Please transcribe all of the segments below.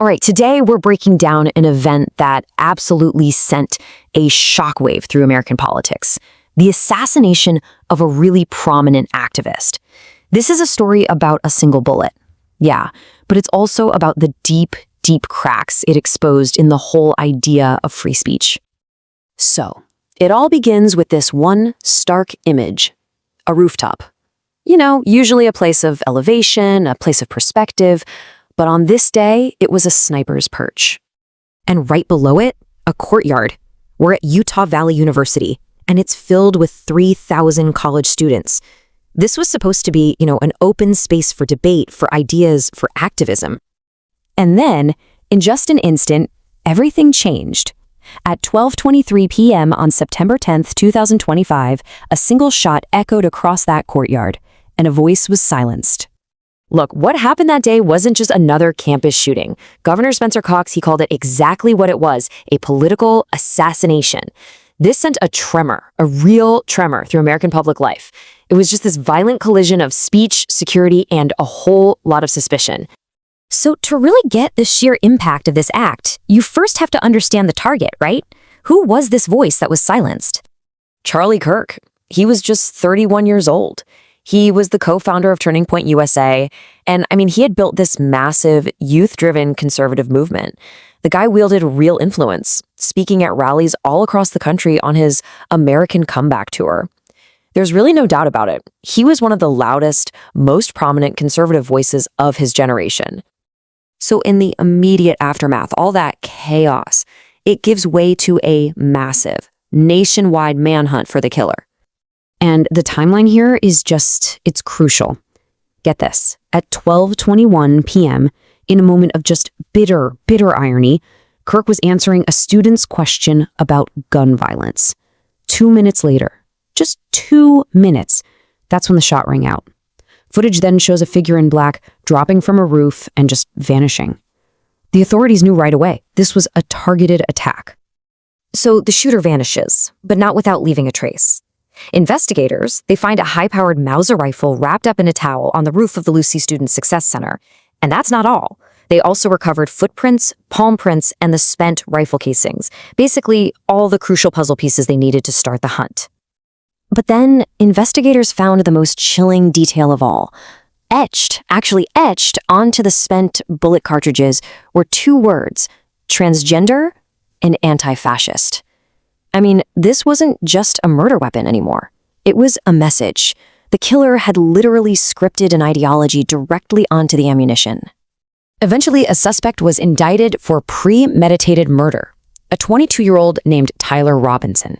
All right, today we're breaking down an event that absolutely sent a shockwave through American politics: the assassination of a really prominent activist. This is a story about a single bullet. Yeah, but it's also about the deep, deep cracks it exposed in the whole idea of free speech. So, it all begins with this one stark image: a rooftop. You know, usually a place of elevation, a place of perspective, but on this day, it was a sniper's perch. And right below it, a courtyard. We're at Utah Valley University, and it's filled with 3,000 college students. This was supposed to be, an open space for debate, for ideas, for activism. And then, in just an instant, everything changed. At 12:23 p.m. on September 10th, 2025, a single shot echoed across that courtyard, and a voice was silenced. Look, what happened that day wasn't just another campus shooting. Governor Spencer Cox, he called it exactly what it was: a political assassination. This sent a tremor, a real tremor, through American public life. It was just this violent collision of speech, security, and a whole lot of suspicion. So to really get the sheer impact of this act, you first have to understand the target, right? Who was this voice that was silenced? Charlie Kirk. He was just 31 years old. He was the co-founder of Turning Point USA, and he had built this massive, youth-driven conservative movement. The guy wielded real influence, speaking at rallies all across the country on his American Comeback tour. There's really no doubt about it. He was one of the loudest, most prominent conservative voices of his generation. So in the immediate aftermath, all that chaos, it gives way to a massive, nationwide manhunt for the killer. And the timeline here is it's crucial. Get this: at 12:21 p.m., in a moment of just bitter irony, Kirk was answering a student's question about gun violence. 2 minutes later, just 2 minutes, that's when the shot rang out. Footage then shows a figure in black dropping from a roof and just vanishing. The authorities knew right away this was a targeted attack. So the shooter vanishes, but not without leaving a trace. Investigators, they find a high-powered Mauser rifle wrapped up in a towel on the roof of the Lucy Student Success Center. And that's not all. They also recovered footprints, palm prints, and the spent rifle casings. Basically, all the crucial puzzle pieces they needed to start the hunt. But then, investigators found the most chilling detail of all. Etched onto the spent bullet cartridges were 2 words: transgender and anti-fascist. This wasn't just a murder weapon anymore. It was a message. The killer had literally scripted an ideology directly onto the ammunition. Eventually, a suspect was indicted for premeditated murder, a 22-year-old named Tyler Robinson.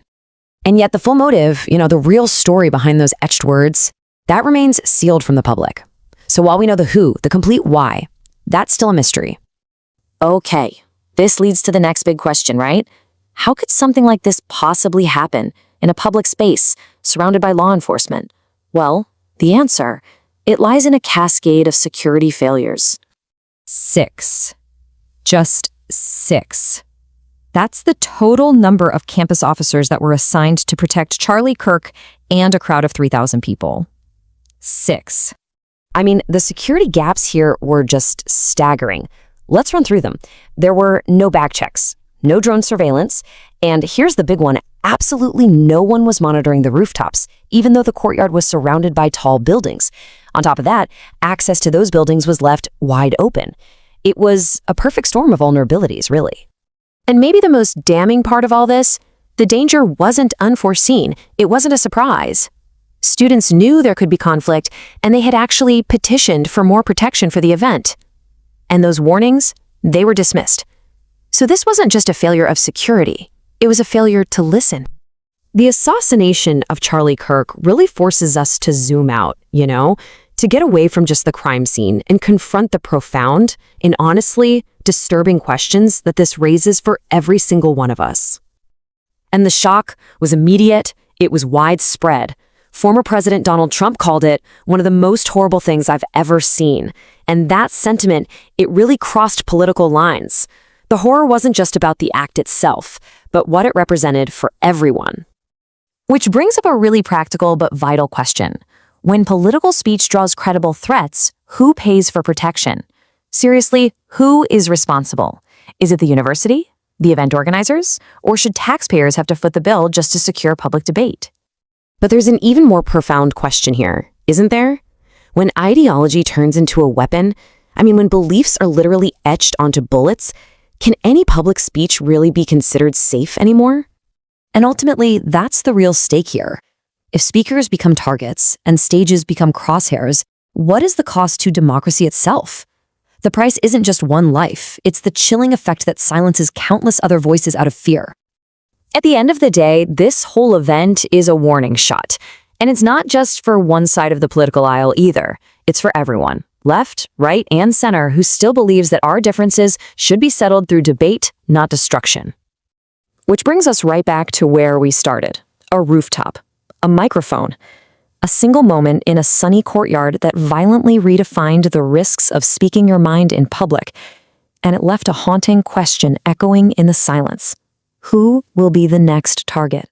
And yet the full motive, the real story behind those etched words, that remains sealed from the public. So while we know the who, the complete why, that's still a mystery. Okay, this leads to the next big question, right? How could something like this possibly happen in a public space surrounded by law enforcement? Well, the answer, it lies in a cascade of security failures. 6. Just 6. That's the total number of campus officers that were assigned to protect Charlie Kirk and a crowd of 3,000 people. 6. The security gaps here were just staggering. Let's run through them. There were no back checks, no drone surveillance, and here's the big one: absolutely no one was monitoring the rooftops, even though the courtyard was surrounded by tall buildings. On top of that, access to those buildings was left wide open. It was a perfect storm of vulnerabilities, really. And maybe the most damning part of all this, the danger wasn't unforeseen. It wasn't a surprise. Students knew there could be conflict, and they had actually petitioned for more protection for the event. And those warnings, they were dismissed. So this wasn't just a failure of security. It was a failure to listen. The assassination of Charlie Kirk really forces us to zoom out, to get away from just the crime scene and confront the profound and honestly disturbing questions that this raises for every single one of us. And the shock was immediate. It was widespread. Former President Donald Trump called it one of the most horrible things I've ever seen. And that sentiment, it really crossed political lines. The horror wasn't just about the act itself, but what it represented for everyone. Which brings up a really practical but vital question. When political speech draws credible threats, who pays for protection? Seriously, who is responsible? Is it the university, the event organizers, or should taxpayers have to foot the bill just to secure public debate? But there's an even more profound question here, isn't there? When ideology turns into a weapon, when beliefs are literally etched onto bullets, can any public speech really be considered safe anymore? And ultimately, that's the real stake here. If speakers become targets and stages become crosshairs, what is the cost to democracy itself? The price isn't just one life, it's the chilling effect that silences countless other voices out of fear. At the end of the day, this whole event is a warning shot. And it's not just for one side of the political aisle either. It's for everyone, left, right, and center, who still believes that our differences should be settled through debate, not destruction. Which brings us right back to where we started. A rooftop, a microphone, a single moment in a sunny courtyard that violently redefined the risks of speaking your mind in public, and it left a haunting question echoing in the silence. Who will be the next target?